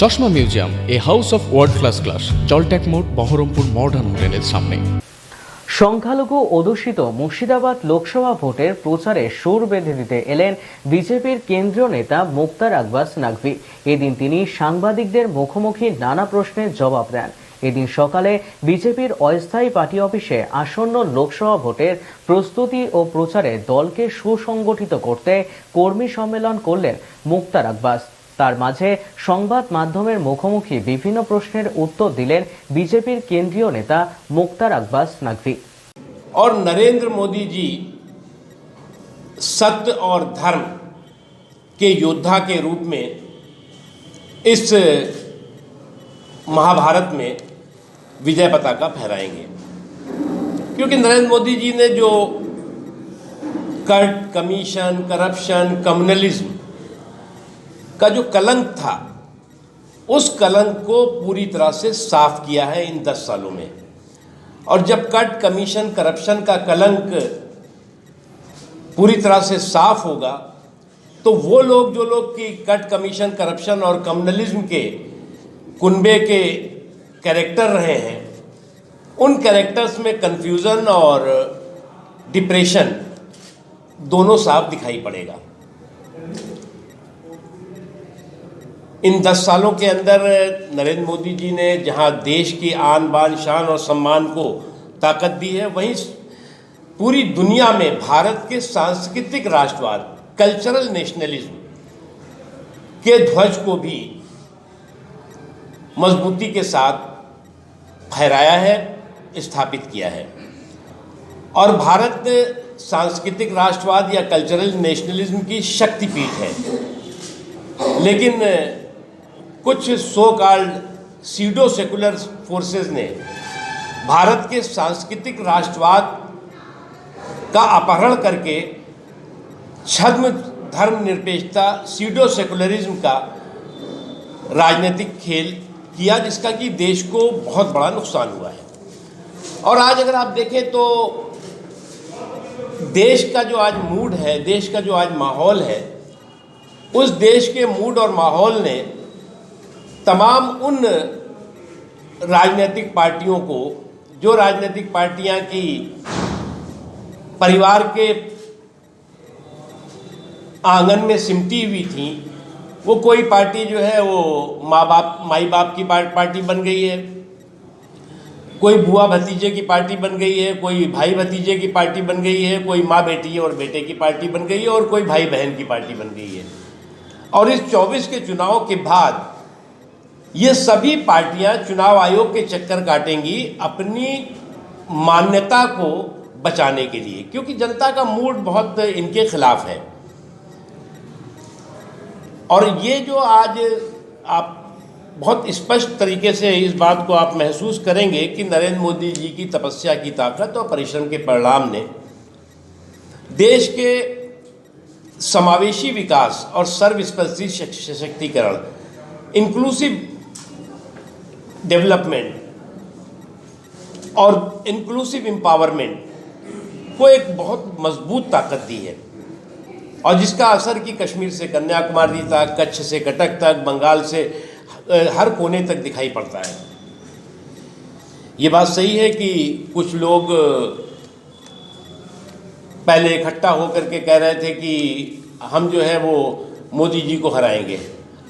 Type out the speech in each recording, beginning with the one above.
চশমা museum, a house of world class, জলট্যাক মোড়, বহরমপুর মডার্ন হোটেলের সামনে। সংখ্যালঘু অধ্যুষিত মুর্শিদাবাদ লোকসভা ভোটের প্রচারে সুর বেঁধে দিতে এলেন বিজেপির কেন্দ্রীয় নেতা মুক্তার আব্বাস নাকভি। এদিন তিনি সাংবাদিকদের মুখোমুখি নানা প্রশ্নের জবাব দেন। এদিন সকালে বিজেপির অস্থায়ী পার্টি অফিসে আসন্ন লোকসভা ভোটের প্রস্তুতি ও প্রচারে দলকে সুসংগঠিত করতে কর্মী সম্মেলন করলেন মুক্তার আব্বাস। তার মাঝে সংবাদ মাধ্যমের মুখোমুখি বিভিন্ন প্রশ্নের উত্তর দিলেন বিজেপির কেন্দ্রীয় নেতা মুক্তার আব্বাস নাকভি। और नरेंद्र मोदी जी सत्य और धर्म के योद्धा के रूप में इस महाभारत में विजय पताका फहराएंगे, क्योंकि नरेंद्र मोदी जी ने जो कट, कमीशन, करप्शन, कम्युनलिज्म का जो कलंक था, उस कलंक को पूरी तरह से साफ किया है इन 10 सालों में। और जब कट, कमीशन, करप्शन का कलंक पूरी तरह से साफ होगा तो वो लोग जो लोग कि कट, कमीशन, करप्शन और कम्युनलिज्म के कुनबे के कैरेक्टर रहे हैं, उन कैरेक्टर्स में कन्फ्यूज़न और डिप्रेशन दोनों साफ दिखाई पड़ेगा। इन 10 सालों के अंदर नरेंद्र मोदी जी ने जहां देश की आन बान, शान और सम्मान को ताकत दी है, वहीं पूरी दुनिया में भारत के सांस्कृतिक राष्ट्रवाद, कल्चरल नेशनलिज्म के ध्वज को भी मजबूती के साथ फहराया है, स्थापित किया है। और भारत सांस्कृतिक राष्ट्रवाद या कल्चरल नेशनलिज्म की शक्तिपीठ है, लेकिन कुछ so called pseudo secular forces ने भारत के सांस्कृतिक राष्ट्रवाद का अपहरण करके छद्म धर्मनिरपेक्षता, सीडो सेकुलरिज्म का राजनीतिक खेल किया, जिसका कि देश को बहुत बड़ा नुकसान हुआ है। और आज अगर आप देखें तो देश का जो आज मूड है, देश का जो आज माहौल है, उस देश के मूड और माहौल ने तमाम उन राजनीतिक पार्टियों को, जो राजनीतिक पार्टियां की परिवार के आंगन में सिमटी हुई थी, वो कोई पार्टी जो है वो माई बाप की पार्टी बन गई है, कोई बुआ भतीजे की पार्टी बन गई है, कोई भाई भतीजे की पार्टी बन गई है, कोई माँ बेटी और बेटे की पार्टी बन गई है, और कोई भाई बहन की पार्टी बन गई है। और इस 24 के चुनाव के बाद ये सभी पार्टियां चुनाव आयोग के चक्कर काटेंगी अपनी मान्यता को बचाने के लिए, क्योंकि जनता का मूड बहुत इनके खिलाफ है। और ये जो आज आप बहुत स्पष्ट तरीके से इस बात को आप महसूस करेंगे कि नरेंद्र मोदी जी की तपस्या की ताकत और परिश्रम के परिणाम ने देश के समावेशी विकास और सर्वस्पर्शी सशक्तिकरण, इंक्लूसिव डेवलपमेंट और इंक्लूसिव एम्पावरमेंट को एक बहुत मजबूत ताकत दी है, और जिसका असर कि कश्मीर से कन्याकुमारी तक, कच्छ से कटक तक, बंगाल से हर कोने तक दिखाई पड़ता है। ये बात सही है कि कुछ लोग पहले इकट्ठा होकर के कह रहे थे कि हम जो है वो मोदी जी को हराएंगे,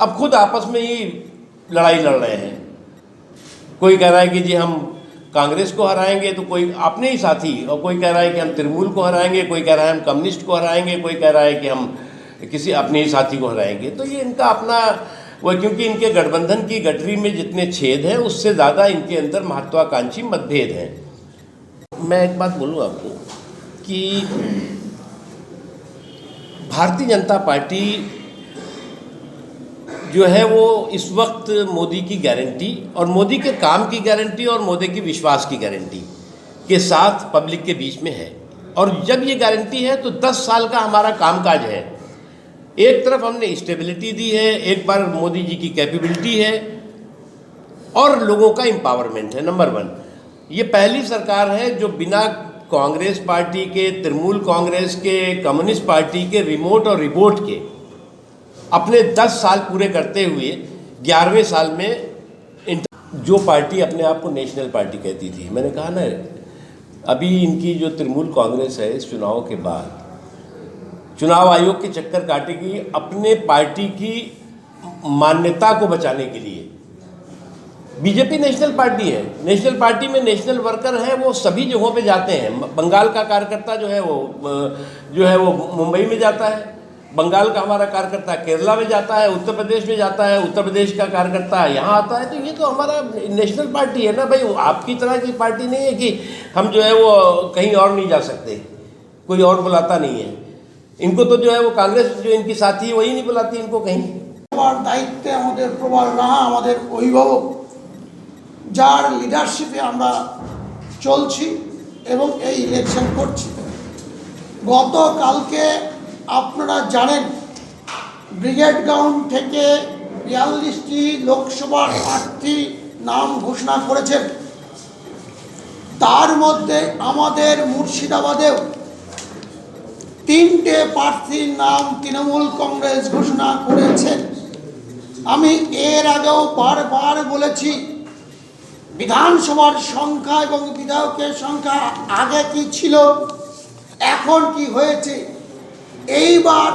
अब खुद आपस में ही लड़ाई लड़ रहे हैं। कोई कह रहा है कि जी हम कांग्रेस को हराएंगे, तो कोई अपने ही साथी, और कोई कह रहा है कि हम तृणमूल को हराएंगे, कोई कह रहा है हम कम्युनिस्ट को हराएंगे, कोई कह रहा है कि हम किसी अपने ही साथी को हराएंगे। तो ये इनका अपना वो, क्योंकि इनके गठबंधन की गठरी में जितने छेद हैं, उससे ज़्यादा इनके अंदर महत्वाकांक्षी मतभेद हैं। मैं एक बात बोलूँ आपको कि भारतीय जनता पार्टी जो है वो इस वक्त मोदी की गारंटी और मोदी के काम की गारंटी और मोदी की विश्वास की गारंटी के साथ पब्लिक के बीच में है। और जब ये गारंटी है तो 10 साल का हमारा कामकाज है। एक तरफ हमने स्टेबिलिटी दी है, एक बार मोदी जी की कैपेबिलिटी है, और लोगों का एम्पावरमेंट है। नंबर 1, ये पहली सरकार है जो बिना कांग्रेस पार्टी के, तृणमूल कांग्रेस के, कम्युनिस्ट पार्टी के रिमोट और रिबोट के अपने 10 साल पूरे करते हुए 11वें साल में जो पार्टी अपने आप को नेशनल पार्टी कहती थी, मैंने कहा ना, अभी इनकी जो तृणमूल कांग्रेस है इस चुनाव के बाद चुनाव आयोग के चक्कर काटेगी अपने पार्टी की मान्यता को बचाने के लिए। बीजेपी नेशनल पार्टी है, नेशनल पार्टी में नेशनल वर्कर हैं, वो सभी जगहों पे जाते हैं। बंगाल का कार्यकर्ता जो है वो मुंबई में जाता है, बंगाल का हमारा कार्यकर्ता केरला में जाता है, उत्तर प्रदेश में जाता है, उत्तर प्रदेश का कार्यकर्ता यहाँ आता है। तो ये तो हमारा नेशनल पार्टी है ना भाई, वो आपकी तरह की पार्टी नहीं है कि हम जो है वो कहीं और नहीं जा सकते, कोई और बुलाता नहीं है इनको। तो जो है वो कांग्रेस जो इनकी साथी है वही नहीं बुलाती इनको कहीं। दायित्वे आमादेर प्रबल राहा आमादेर अभिभावक जार लिडारशिपे आमरा चलছি এবং এই ইলেকশন করছি। গতকালকে আপনারা জানেন ব্রিগেড গ্রাউন্ড থেকে 42টি লোকসভার প্রার্থী নাম ঘোষণা করেছেন। তার মধ্যে আমাদের মুর্শিদাবাদেও 3টে প্রার্থীর নাম তৃণমূল কংগ্রেস ঘোষণা করেছে। আমি এর আগেও বারবার বলেছি বিধানসভার সংখ্যা এবং বিধায়কের সংখ্যা আগে কি ছিল এখন কি হয়েছে। এইবার